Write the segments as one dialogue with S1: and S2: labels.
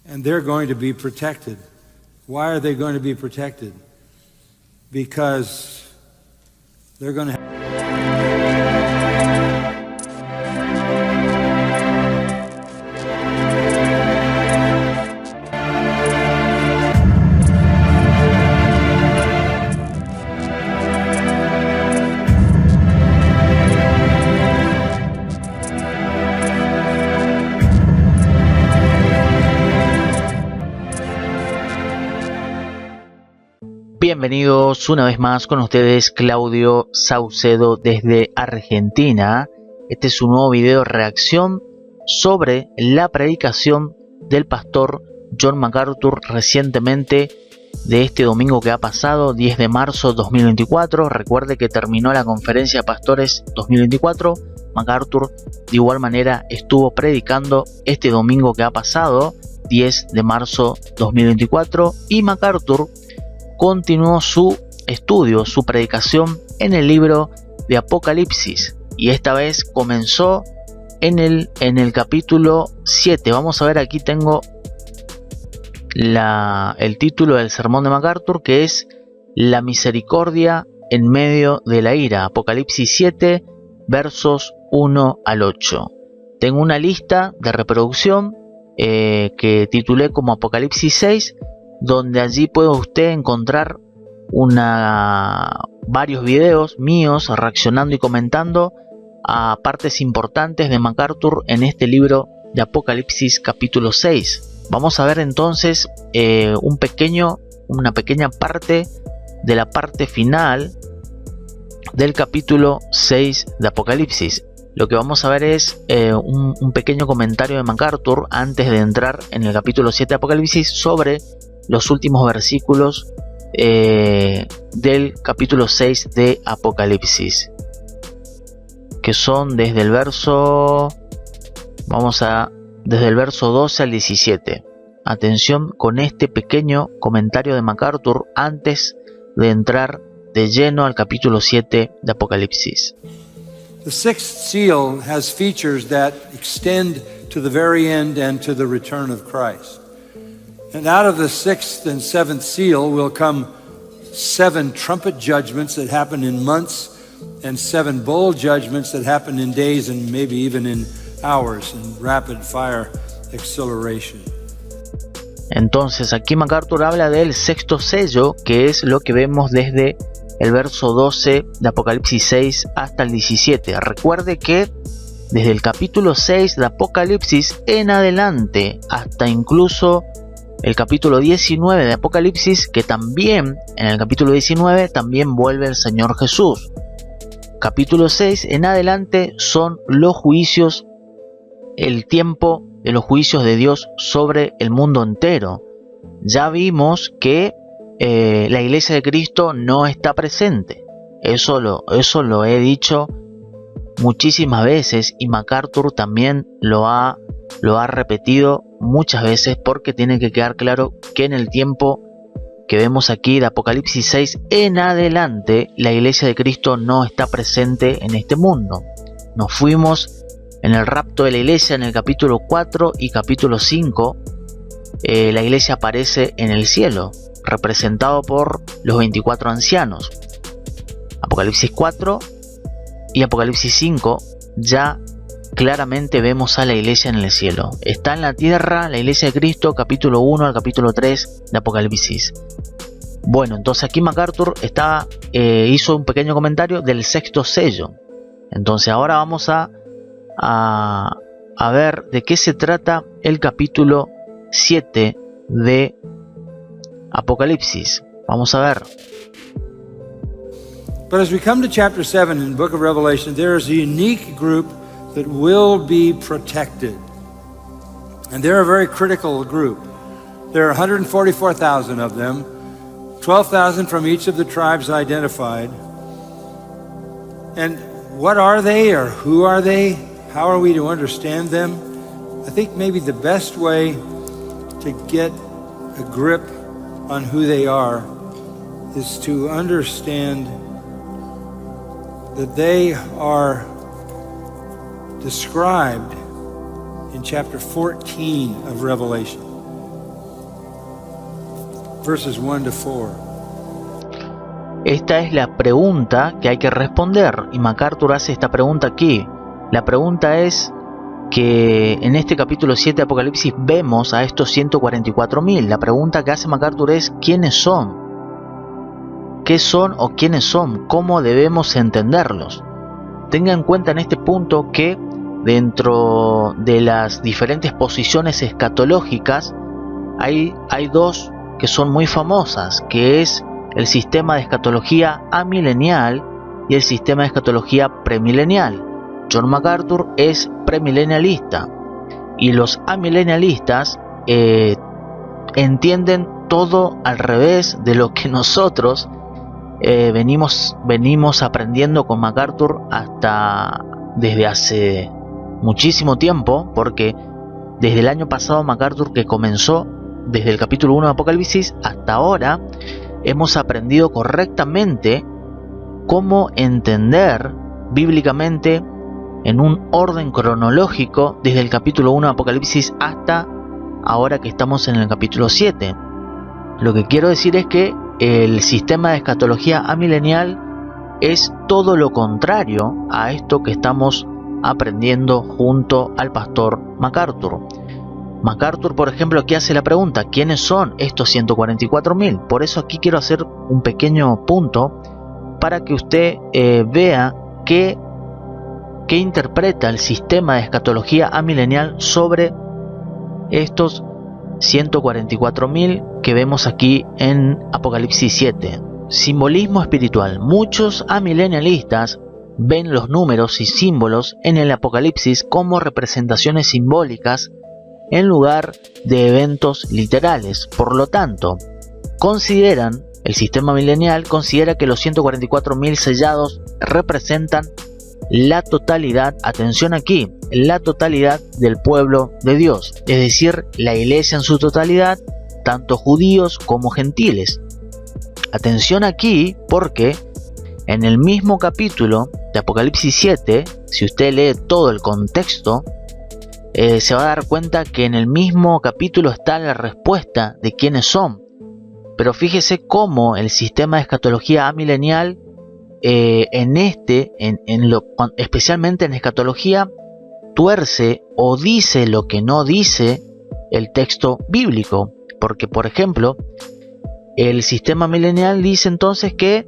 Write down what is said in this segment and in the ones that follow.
S1: and they're going to be protected. Why are they going to be protected? Because they're going to have
S2: Bienvenidos una vez más con ustedes, Claudio Saucedo desde Argentina. Este es un nuevo video reacción sobre la predicación del pastor John MacArthur recientemente de este domingo que ha pasado, 10 de marzo 2024. Recuerde que terminó la conferencia de pastores 2024. MacArthur de igual manera estuvo predicando este domingo que ha pasado, 10 de marzo 2024, y MacArthur continuó su estudio, su predicación en el libro de Apocalipsis, y esta vez comenzó en el capítulo 7. Vamos a ver, aquí tengo el título del sermón de MacArthur, que es La misericordia en medio de la ira, Apocalipsis 7, versos 1 al 8. Tengo una lista de reproducción que titulé como Apocalipsis 6, donde allí puede usted encontrar varios videos míos reaccionando y comentando a partes importantes de MacArthur en este libro de Apocalipsis capítulo 6. Vamos a ver entonces una pequeña parte de la parte final del capítulo 6 de Apocalipsis. Lo que vamos a ver es un pequeño comentario de MacArthur antes de entrar en el capítulo 7 de Apocalipsis sobre los últimos versículos del capítulo 6 de Apocalipsis, que son desde el verso 12 al 17. Atención con este pequeño comentario de MacArthur antes de entrar de lleno al capítulo 7 de Apocalipsis.
S1: The sixth seal has features that extend to the very end and to the return of Christ. And out of the sixth and seventh seal will come 7 trumpet judgments that happen in months and 7 bowl judgments that happen in days and maybe even in hours in rapid fire acceleration.
S2: Entonces aquí MacArthur habla del sexto sello, que es lo que vemos desde el verso 12 de Apocalipsis 6 hasta el 17. Recuerde que desde el capítulo 6 de Apocalipsis en adelante hasta incluso el capítulo 19 de Apocalipsis, que también en el capítulo 19 también vuelve el Señor Jesús. Capítulo 6 en adelante son los juicios, el tiempo de los juicios de Dios sobre el mundo entero. Ya vimos que la Iglesia de Cristo no está presente. Eso lo he dicho muchísimas veces, y MacArthur también lo ha repetido muchas veces, porque tiene que quedar claro que en el tiempo que vemos aquí de Apocalipsis 6 en adelante, la Iglesia de Cristo no está presente en este mundo. Nos fuimos en el rapto de la Iglesia en el capítulo 4 y capítulo 5. La Iglesia aparece en el cielo, representado por los 24 ancianos. Apocalipsis 4 y Apocalipsis 5 ya claramente vemos a la Iglesia en el cielo. Está en la tierra la Iglesia de Cristo, capítulo 1 al capítulo 3 de Apocalipsis. Bueno, entonces aquí MacArthur hizo un pequeño comentario del sexto sello. Entonces ahora vamos a ver de qué se trata el capítulo 7 de Apocalipsis. Vamos a ver.
S1: But as we come to chapter 7 in the book of Revelation, there is a unique group that will be protected. And they're a very critical group. There are 144,000 of them, 12,000 from each of the tribes identified. And what are they, or who are they? How are we to understand them? I think maybe the best way to get a grip on who they are is to understand that they are described in chapter 14 of Revelation. verses 1 to 4.
S2: Esta es la pregunta que hay que responder, y MacArthur hace esta pregunta aquí. La pregunta es que en este capítulo 7 de Apocalipsis vemos a estos 144.000. La pregunta que hace MacArthur es: ¿quiénes son? ¿Qué son o quiénes son? ¿Cómo debemos entenderlos? Tenga en cuenta en este punto que dentro de las diferentes posiciones escatológicas hay dos que son muy famosas, que es el sistema de escatología amilenial y el sistema de escatología premilenial. John MacArthur es premilenialista y los amilenialistas entienden todo al revés de lo que nosotros venimos aprendiendo con MacArthur hasta desde hace muchísimo tiempo, porque desde el año pasado MacArthur, que comenzó desde el capítulo 1 de Apocalipsis hasta ahora, hemos aprendido correctamente cómo entender bíblicamente en un orden cronológico desde el capítulo 1 de Apocalipsis hasta ahora que estamos en el capítulo 7. Lo que quiero decir es que el sistema de escatología amilenial es todo lo contrario a esto que estamos aprendiendo junto al pastor MacArthur. MacArthur, por ejemplo, aquí hace la pregunta: ¿quiénes son estos 144.000? Por eso aquí quiero hacer un pequeño punto para que usted vea qué interpreta el sistema de escatología amilenial sobre estos 144.000 que vemos aquí en Apocalipsis 7. Simbolismo espiritual. Muchos amilenialistas ven los números y símbolos en el Apocalipsis como representaciones simbólicas en lugar de eventos literales. Por lo tanto, el sistema milenial considera que los 144.000 sellados representan la totalidad, atención aquí, la totalidad del pueblo de Dios, es decir, la iglesia en su totalidad, tanto judíos como gentiles. Atención aquí, porque en el mismo capítulo de Apocalipsis 7, si usted lee todo el contexto, se va a dar cuenta que en el mismo capítulo está la respuesta de quiénes son. Pero fíjese cómo el sistema de escatología amilenial, especialmente en escatología, tuerce o dice lo que no dice el texto bíblico. Porque, por ejemplo, el sistema milenial dice entonces que,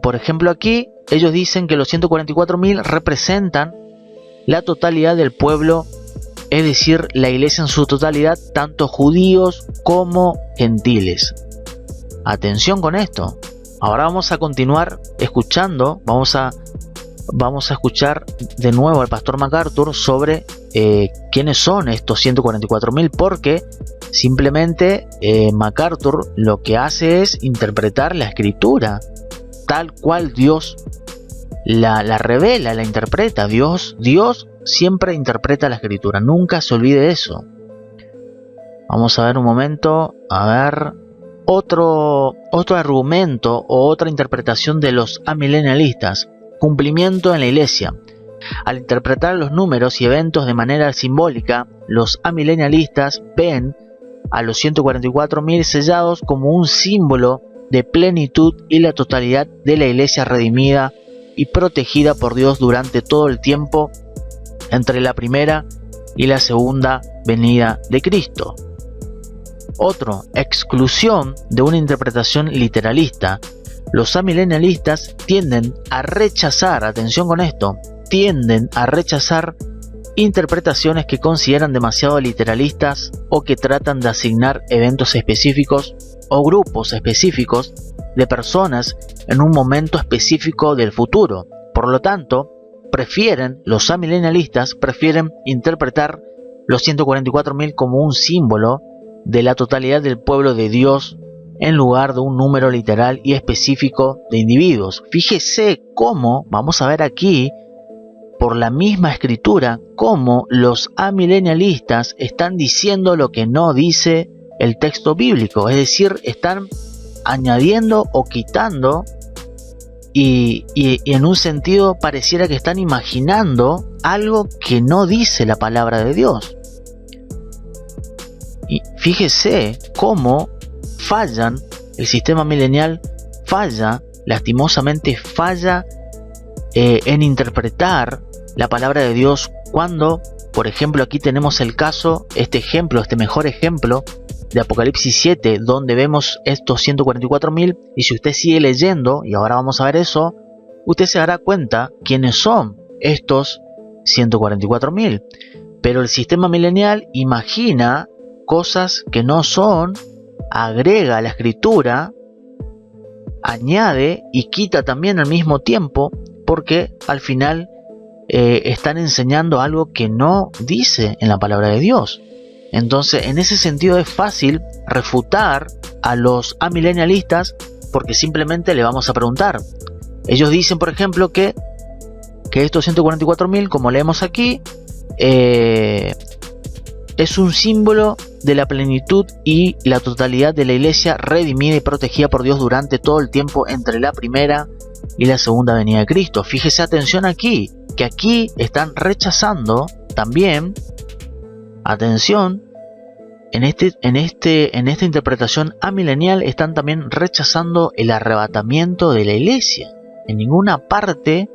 S2: por ejemplo aquí, ellos dicen que los 144.000 representan la totalidad del pueblo, es decir, la iglesia en su totalidad, tanto judíos como gentiles. Atención con esto. Ahora vamos a continuar escuchando, vamos a escuchar de nuevo al pastor MacArthur sobre quiénes son estos 144.000, porque simplemente MacArthur lo que hace es interpretar la escritura tal cual Dios la revela, la interpreta. Dios siempre interpreta la escritura, nunca se olvide de eso. Vamos a ver un momento, a ver otro argumento o otra interpretación de los amilenialistas. Cumplimiento en la iglesia. Al interpretar los números y eventos de manera simbólica, los amilenialistas ven a los 144.000 sellados como un símbolo de plenitud y la totalidad de la iglesia redimida y protegida por Dios durante todo el tiempo entre la primera y la segunda venida de Cristo. Otro, exclusión de una interpretación literalista. Los amilenialistas tienden a rechazar, atención con esto, tienden a rechazar interpretaciones que consideran demasiado literalistas o que tratan de asignar eventos específicos o grupos específicos de personas en un momento específico del futuro. Por lo tanto, los amilenialistas prefieren interpretar los 144.000 como un símbolo de la totalidad del pueblo de Dios en lugar de un número literal y específico de individuos. Fíjese cómo, vamos a ver aquí, por la misma escritura, cómo los amilenialistas están diciendo lo que no dice el texto bíblico, es decir, están añadiendo o quitando y en un sentido pareciera que están imaginando algo que no dice la palabra de Dios. Y fíjese cómo fallan, el sistema milenial falla, lastimosamente falla en interpretar la palabra de Dios cuando, por ejemplo, aquí tenemos el caso, este mejor ejemplo de Apocalipsis 7, donde vemos estos 144.000, y si usted sigue leyendo, y ahora vamos a ver eso, usted se dará cuenta quiénes son estos 144.000. Pero el sistema milenial imagina cosas que no son, agrega a la escritura, añade y quita también al mismo tiempo, porque al final están enseñando algo que no dice en la palabra de Dios. Entonces, en ese sentido es fácil refutar a los amilenialistas, porque simplemente le vamos a preguntar. Ellos dicen, por ejemplo, que estos 144.000, como leemos aquí, es un símbolo de la plenitud y la totalidad de la iglesia redimida y protegida por Dios durante todo el tiempo entre la primera y la segunda venida de Cristo. Fíjese, atención aquí, que aquí están rechazando también, atención, en esta interpretación amilenial están también rechazando el arrebatamiento de la iglesia. En ninguna parte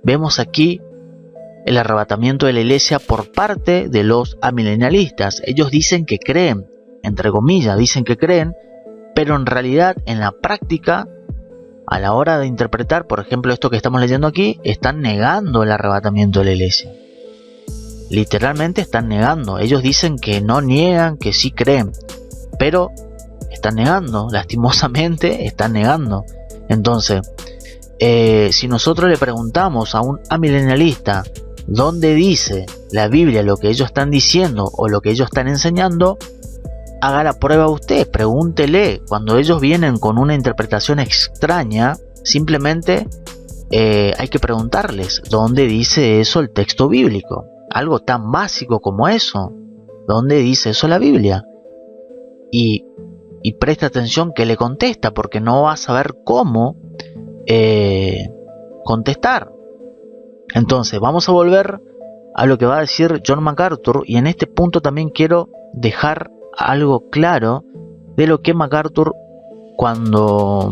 S2: vemos aquí el arrebatamiento de la iglesia por parte de los amilenialistas. Ellos dicen que creen, entre comillas, dicen que creen, pero en realidad en la práctica, a la hora de interpretar, por ejemplo, esto que estamos leyendo aquí, están negando el arrebatamiento de la iglesia. Literalmente están negando. Ellos dicen que no niegan, que sí creen, pero están negando, lastimosamente están negando. Entonces, si nosotros le preguntamos a un amilenialista dónde dice la Biblia lo que ellos están diciendo o lo que ellos están enseñando, haga la prueba usted, pregúntele. Cuando ellos vienen con una interpretación extraña, simplemente hay que preguntarles dónde dice eso el texto bíblico. Algo tan básico como eso, ¿dónde dice eso la Biblia? Y presta atención que le contesta, porque no va a saber cómo contestar. Entonces vamos a volver a lo que va a decir John MacArthur, y en este punto también quiero dejar algo claro de lo que MacArthur, cuando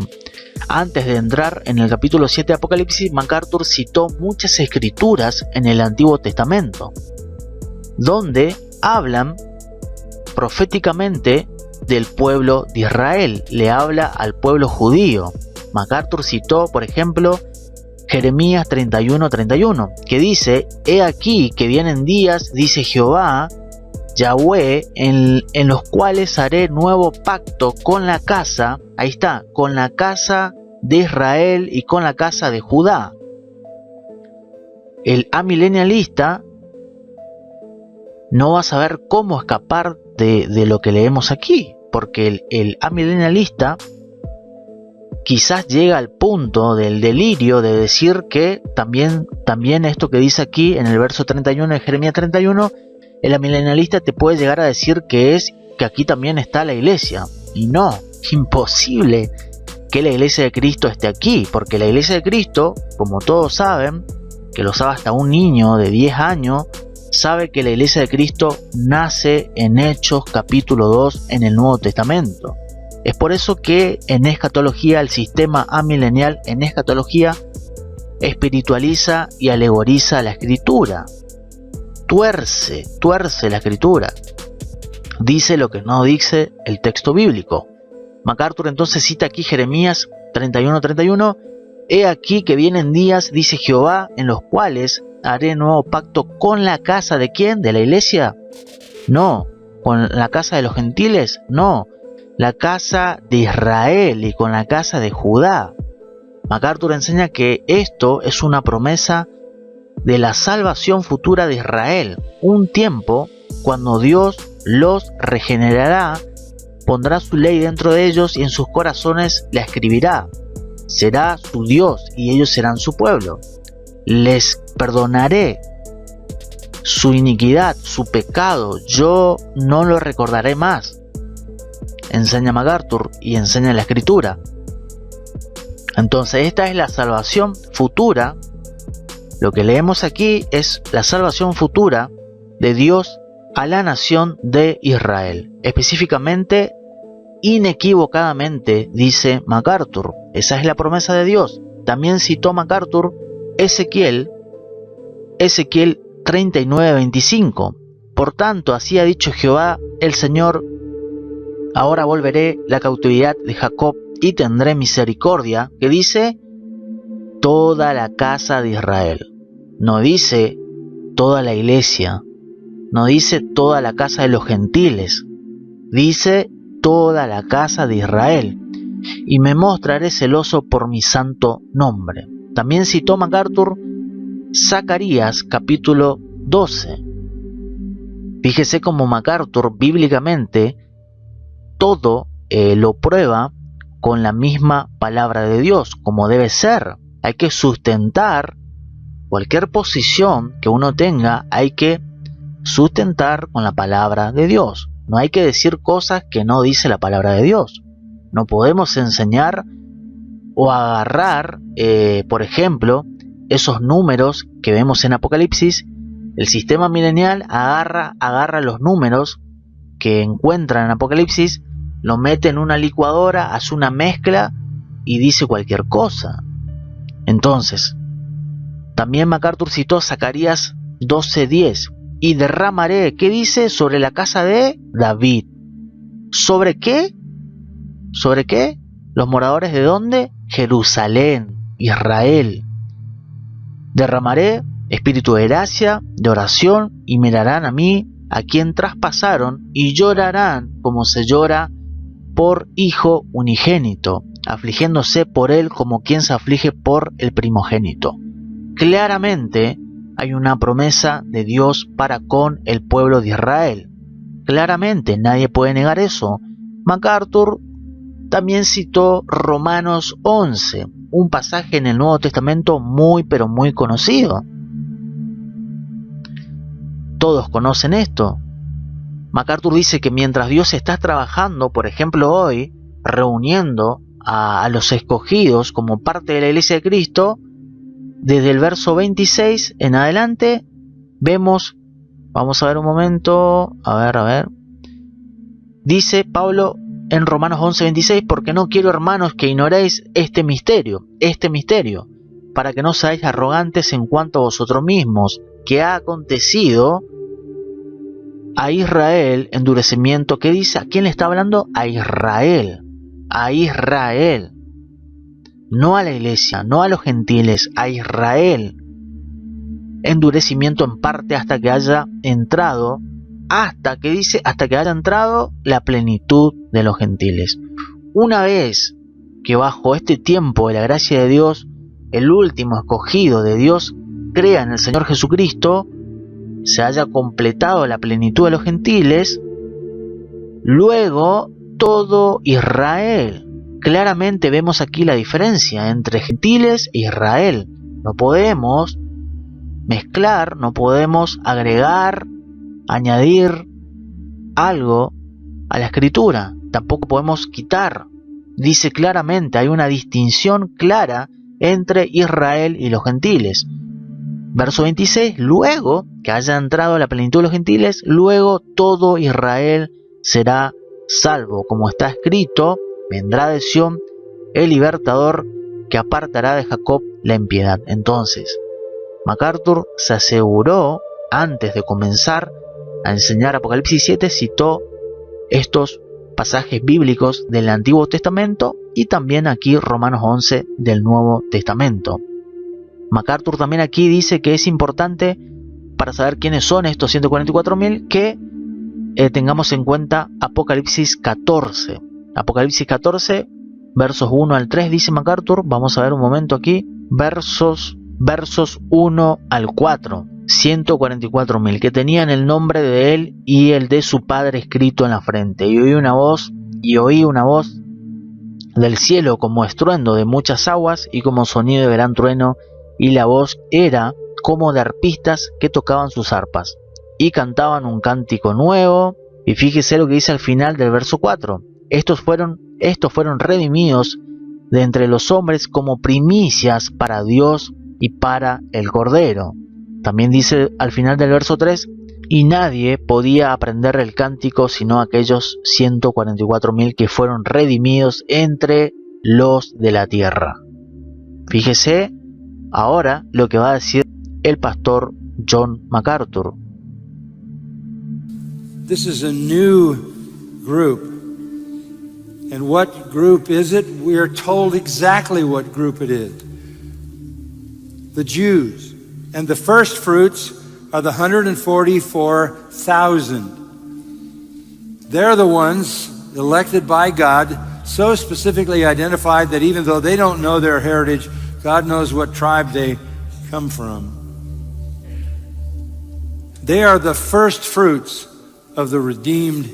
S2: antes de entrar en el capítulo 7 de Apocalipsis, MacArthur citó muchas escrituras en el Antiguo Testamento donde hablan proféticamente del pueblo de Israel, le habla al pueblo judío. MacArthur citó, por ejemplo, Jeremías 31:31, que dice: he aquí que vienen días, dice Jehová, Yahweh, en los cuales haré nuevo pacto con la casa, ahí está, con la casa de Israel y con la casa de Judá. El amilenialista no va a saber cómo escapar de lo que leemos aquí, porque el amilenialista quizás llega al punto del delirio de decir que también esto que dice aquí en el verso 31 de Jeremías 31, el amilenialista te puede llegar a decir que aquí también está la iglesia. Y no, imposible que la iglesia de Cristo esté aquí, porque la iglesia de Cristo, como todos saben, que lo sabe hasta un niño de 10 años, sabe que la iglesia de Cristo nace en Hechos capítulo 2 en el Nuevo Testamento. Es por eso que en escatología, el sistema amilenial en escatología espiritualiza y alegoriza la escritura. Tuerce la escritura. Dice lo que no dice el texto bíblico. MacArthur entonces cita aquí Jeremías 31:31. He aquí que vienen días, dice Jehová, en los cuales haré nuevo pacto con la casa de ¿quién? ¿De la iglesia? No. ¿Con la casa de los gentiles? No. La casa de Israel y con la casa de Judá. MacArthur enseña que esto es una promesa de la salvación futura de Israel, un tiempo cuando Dios los regenerará, pondrá su ley dentro de ellos y en sus corazones la escribirá. Será su Dios y ellos serán su pueblo. Les perdonaré su iniquidad, su pecado, yo no lo recordaré más. Enseña MacArthur y enseña la escritura. Entonces esta es la salvación futura. Lo que leemos aquí es la salvación futura de Dios a la nación de Israel, específicamente inequivocadamente, dice MacArthur. Esa es la promesa de Dios. También citó MacArthur Ezequiel 39:25. Por tanto, así ha dicho Jehová el Señor: ahora volveré la cautividad de Jacob y tendré misericordia, que dice toda la casa de Israel. No dice toda la iglesia, no dice toda la casa de los gentiles, dice toda la casa de Israel. Y me mostraré celoso por mi santo nombre. También citó MacArthur Zacarías capítulo 12. Fíjese cómo MacArthur bíblicamente todo lo prueba con la misma palabra de Dios, como debe ser. Hay que sustentar cualquier posición que uno tenga, hay que sustentar con la palabra de Dios. No hay que decir cosas que no dice la palabra de Dios. No podemos enseñar o agarrar, por ejemplo, esos números que vemos en Apocalipsis. El sistema milenial agarra los números que encuentra en Apocalipsis, lo mete en una licuadora, hace una mezcla y dice cualquier cosa. Entonces, también MacArthur citó Zacarías 12:10. Y derramaré, ¿qué dice? Sobre la casa de David. ¿Sobre qué? ¿Sobre qué? ¿Los moradores de dónde? Jerusalén, Israel. Derramaré espíritu de gracia, de oración, y mirarán a mí, a quien traspasaron, y llorarán como se llora por hijo unigénito, afligiéndose por él como quien se aflige por el primogénito. Claramente hay una promesa de Dios para con el pueblo de Israel. Claramente, nadie puede negar eso. MacArthur también citó Romanos 11, un pasaje en el Nuevo Testamento muy pero muy conocido. Todos conocen esto. MacArthur dice que mientras Dios está trabajando, por ejemplo hoy, reuniendo a los escogidos como parte de la Iglesia de Cristo, desde el verso 26 en adelante vemos, vamos a ver un momento, a ver, dice Pablo en Romanos 11:26, porque no quiero, hermanos, que ignoréis este misterio, para que no seáis arrogantes en cuanto a vosotros mismos, que ha acontecido a Israel endurecimiento. ¿Qué dice? ¿A quién le está hablando? A Israel, no a la iglesia, no a los gentiles, a Israel. Endurecimiento en parte hasta que haya entrado, hasta que haya entrado la plenitud de los gentiles. Una vez que bajo este tiempo de la gracia de Dios, el último escogido de Dios crea en el Señor Jesucristo, se haya completado la plenitud de los gentiles, luego todo Israel. Claramente vemos aquí la diferencia entre gentiles e Israel. No podemos mezclar, no podemos agregar, añadir algo a la escritura. Tampoco podemos quitar. Dice claramente, hay una distinción clara entre Israel y los gentiles. Verso 26, luego que haya entrado a la plenitud de los gentiles, luego todo Israel será salvo, como está escrito: vendrá de Sión el libertador que apartará de Jacob la impiedad. Entonces, MacArthur se aseguró, antes de comenzar a enseñar Apocalipsis 7, citó estos pasajes bíblicos del Antiguo Testamento y también aquí Romanos 11 del Nuevo Testamento. MacArthur también aquí dice que es importante, para saber quiénes son estos 144.000, que tengamos en cuenta Apocalipsis 14. Apocalipsis 14, versos 1 al 3, dice MacArthur. Vamos a ver un momento aquí. Versos 1 al 4. 144.000 que tenían el nombre de él y el de su padre escrito en la frente. Y oí una voz del cielo como estruendo de muchas aguas y como sonido de gran trueno. Y la voz era como de arpistas que tocaban sus arpas y cantaban un cántico nuevo. Y fíjese lo que dice al final del verso 4. Estos fueron redimidos de entre los hombres como primicias para Dios y para el Cordero. También dice al final del verso 3, y nadie podía aprender el cántico sino aquellos 144.000 que fueron redimidos entre los de la tierra. Fíjese ahora lo que va a decir el pastor John MacArthur.
S1: This is a new group. And what group is it? We are told exactly what group it is. The Jews. And the first fruits are the 144,000. They're the ones elected by God, so specifically identified that even though they don't know their heritage, God knows what tribe they come from. They are the first fruits of the redeemed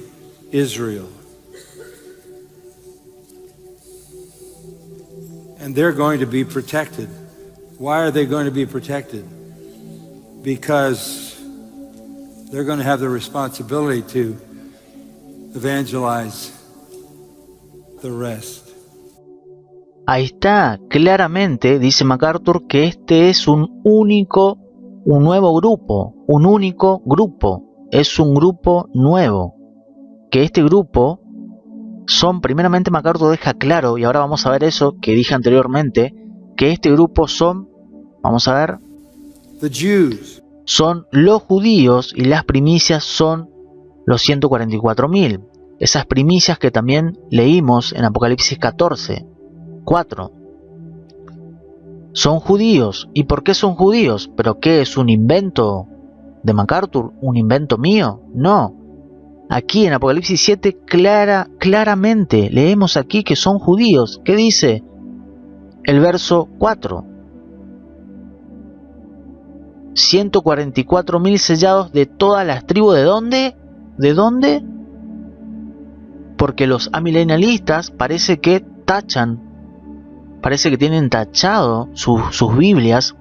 S1: Israel. And they're going to be protected. Why are they going to be protected? Because they're going to have the responsibility to evangelize the rest.
S2: Ahí está, claramente dice MacArthur que este es un nuevo grupo, un único grupo, es un grupo nuevo, que este grupo son, primeramente MacArthur deja claro, y ahora vamos a ver eso que dije anteriormente, que este grupo son, vamos a ver,
S1: The Jews.
S2: Son los judíos y las primicias son los 144.000. Esas primicias que también leímos en Apocalipsis 14, 4. Son judíos. ¿Y por qué son judíos? ¿Pero qué es un invento de MacArthur? ¿Un invento mío? No. Aquí en Apocalipsis 7 claramente leemos aquí que son judíos. ¿Qué dice? El verso 4. 144.000 sellados de todas las tribus. ¿De dónde? ¿De dónde? Porque los amilenialistas parece que tienen tachado sus Biblias.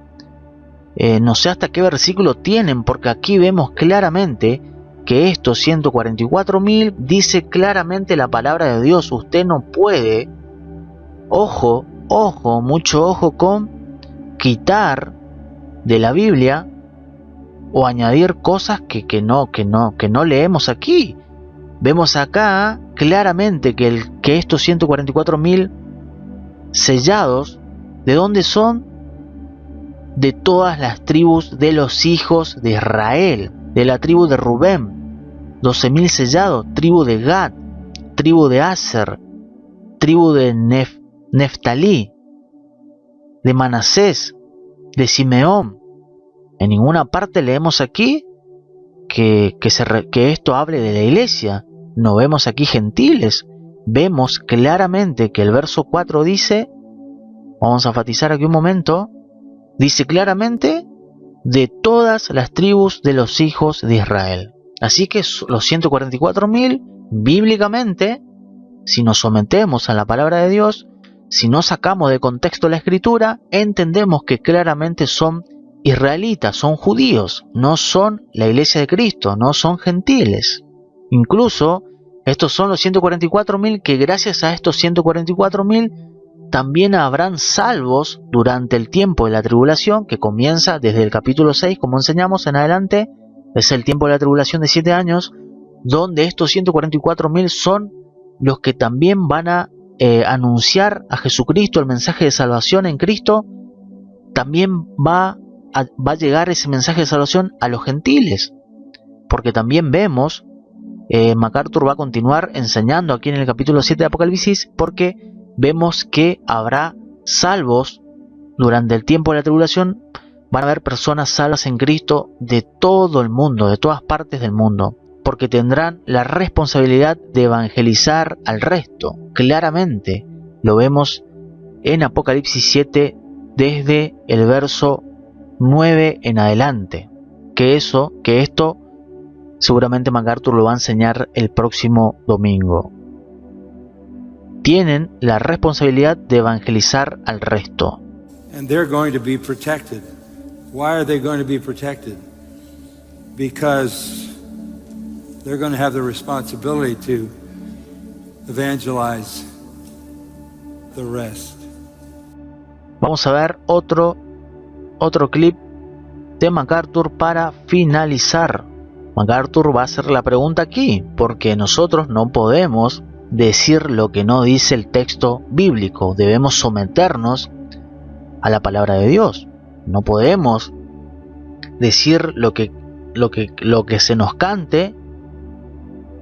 S2: No sé hasta qué versículo tienen, porque aquí vemos claramente que estos 144.000 dice claramente la palabra de Dios. Usted no puede, mucho ojo con quitar de la Biblia o añadir cosas que no leemos aquí. Vemos acá claramente que estos 144.000 sellados, ¿de dónde son? De todas las tribus de los hijos de Israel, de la tribu de Rubén, 12.000 sellados, tribu de Gad, tribu de Aser, tribu de Neftalí, de Manasés, de Simeón. En ninguna parte leemos aquí que esto hable de la iglesia. No vemos aquí gentiles. Vemos claramente que el verso 4 dice, vamos a enfatizar aquí un momento, dice claramente de todas las tribus de los hijos de Israel. Así que los 144.000, bíblicamente, si nos sometemos a la palabra de Dios, si no sacamos de contexto la escritura, entendemos que claramente son israelitas, son judíos, no son la iglesia de Cristo, no son gentiles. Incluso estos son los 144.000 que gracias a estos 144.000 también habrán salvos durante el tiempo de la tribulación, que comienza desde el capítulo 6, como enseñamos en adelante. Es el tiempo de la tribulación de 7 años, donde estos 144.000 son los que también van a anunciar a Jesucristo, el mensaje de salvación en Cristo. También va a llegar ese mensaje de salvación a los gentiles, porque también vemos, MacArthur va a continuar enseñando aquí en el capítulo 7 de Apocalipsis, porque vemos que habrá salvos durante el tiempo de la tribulación. Van a haber personas salvas en Cristo de todo el mundo, de todas partes del mundo, porque tendrán la responsabilidad de evangelizar al resto. Claramente lo vemos en Apocalipsis 7 desde el verso 9 en adelante. Que esto seguramente MacArthur lo va a enseñar el próximo domingo. Tienen la responsabilidad de evangelizar al resto.
S1: And they're going to be protected. Why are they going to be protected? Because they're going to have the responsibility to evangelize the rest.
S2: Vamos a ver otro clip de MacArthur para finalizar MacArthur va a hacer la pregunta aquí, porque nosotros no podemos decir lo que no dice el texto bíblico. Debemos someternos a la palabra de Dios. No podemos decir lo que se nos cante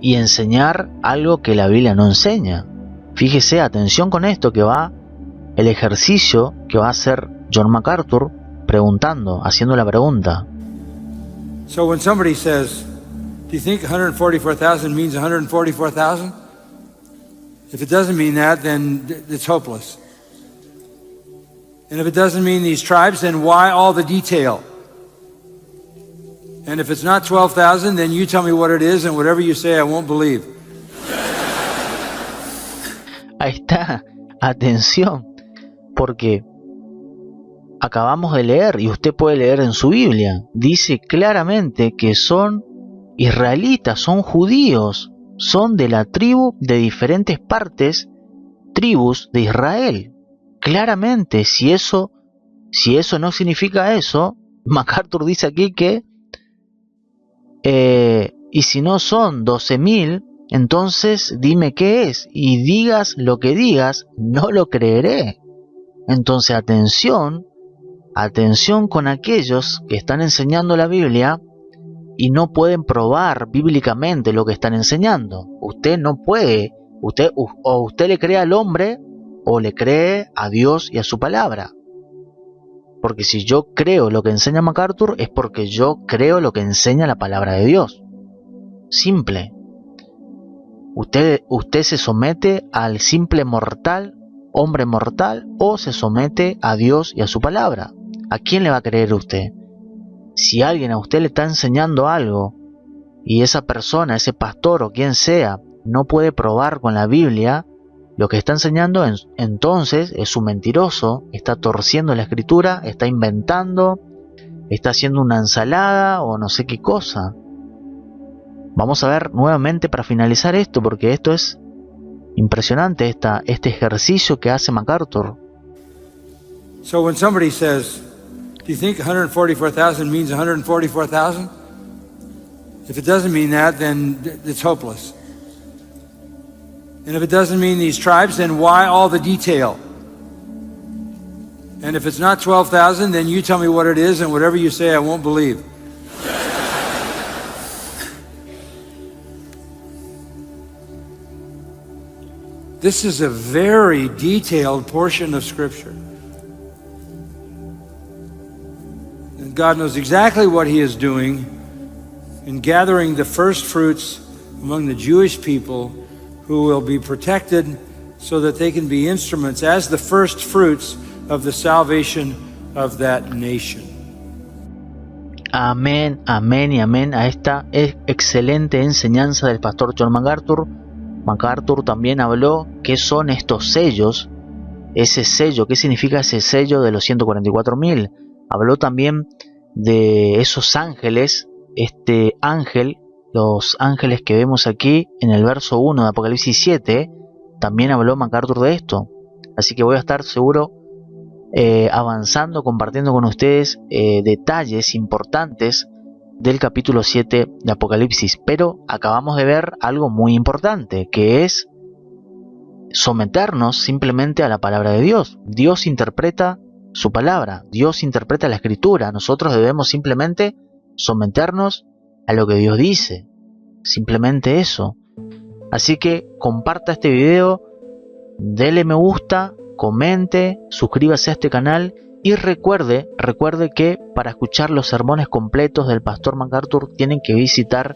S2: y enseñar algo que la Biblia no enseña. Fíjese, atención con esto, que va el ejercicio que va a hacer John MacArthur haciendo la pregunta.
S1: So when somebody says, do you think 144,000 means 144,000? If it doesn't mean that, then it's hopeless. And if it doesn't mean these tribes, then why all the detail? And if it's not 12,000, then you tell me what it is, and whatever you say, I won't believe.
S2: Ahí está, atención, porque acabamos de leer, y usted puede leer en su Biblia, dice claramente que son israelitas, son judíos, son de la tribu de diferentes tribus de Israel. Claramente, si eso no significa eso, MacArthur dice aquí que y si no son 12.000, entonces dime qué es, y digas lo que digas, no lo creeré. Entonces atención con aquellos que están enseñando la Biblia y no pueden probar bíblicamente lo que están enseñando. Usted no puede, o usted le cree al hombre o le cree a Dios y a su palabra. Porque si yo creo lo que enseña MacArthur, es porque yo creo lo que enseña la palabra de Dios. Simple. Usted se somete al simple mortal, hombre mortal, o se somete a Dios y a su palabra. ¿A quién le va a creer usted? Si alguien a usted le está enseñando algo y esa persona, ese pastor o quien sea, no puede probar con la Biblia lo que está enseñando, entonces es un mentiroso, está torciendo la escritura, está inventando, está haciendo una ensalada o no sé qué cosa. Vamos a ver nuevamente para finalizar esto, porque esto es impresionante, este ejercicio que hace MacArthur.
S1: So when somebody says, do you think 144,000 means 144,000? If it doesn't mean that, then it's hopeless. And if it doesn't mean these tribes, then why all the detail? And if it's not 12,000, then you tell me what it is, and whatever you say, I won't believe. This is a very detailed portion of Scripture. And God knows exactly what He is doing in gathering the first fruits among the Jewish people who will be protected so that they can be instruments as the first fruits of the salvation of that nation.
S2: Amén, amén y amén a esta excelente enseñanza del pastor John MacArthur. MacArthur también habló qué son estos sellos, ese sello, qué significa ese sello de los 144.000. Habló también de esos ángeles, este ángel, los ángeles que vemos aquí en el verso 1 de Apocalipsis 7, también habló MacArthur de esto. Así que voy a estar seguro avanzando, compartiendo con ustedes detalles importantes del capítulo 7 de Apocalipsis. Pero acabamos de ver algo muy importante, que es someternos simplemente a la palabra de Dios. Dios interpreta su palabra, Dios interpreta la escritura. Nosotros debemos simplemente someternos a lo que Dios dice, simplemente eso. Así que comparta este video, dele me gusta, comente, suscríbase a este canal y recuerde que para escuchar los sermones completos del pastor MacArthur tienen que visitar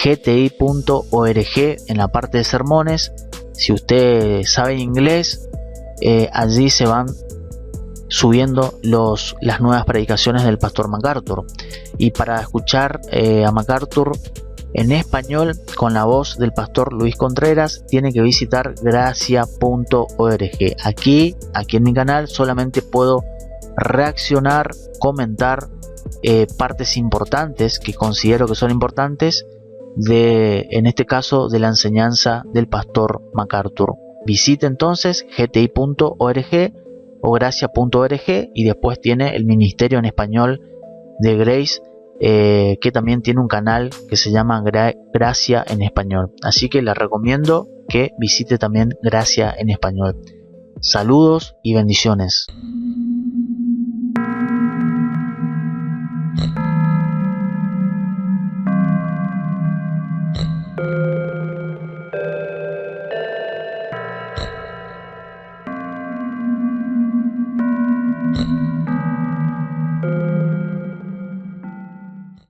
S2: gti.org en la parte de sermones. Si usted sabe inglés, allí se van subiendo las nuevas predicaciones del pastor MacArthur. Y para escuchar a MacArthur en español con la voz del pastor Luis Contreras, tiene que visitar gracia.org. Aquí en mi canal solamente puedo reaccionar, comentar partes importantes que considero que son importantes en este caso de la enseñanza del pastor MacArthur. Visite entonces gti.org o gracia.org y después tiene el ministerio en español de Grace que también tiene un canal que se llama Gracia en Español. Así que les recomiendo que visite también Gracia en Español. Saludos y bendiciones.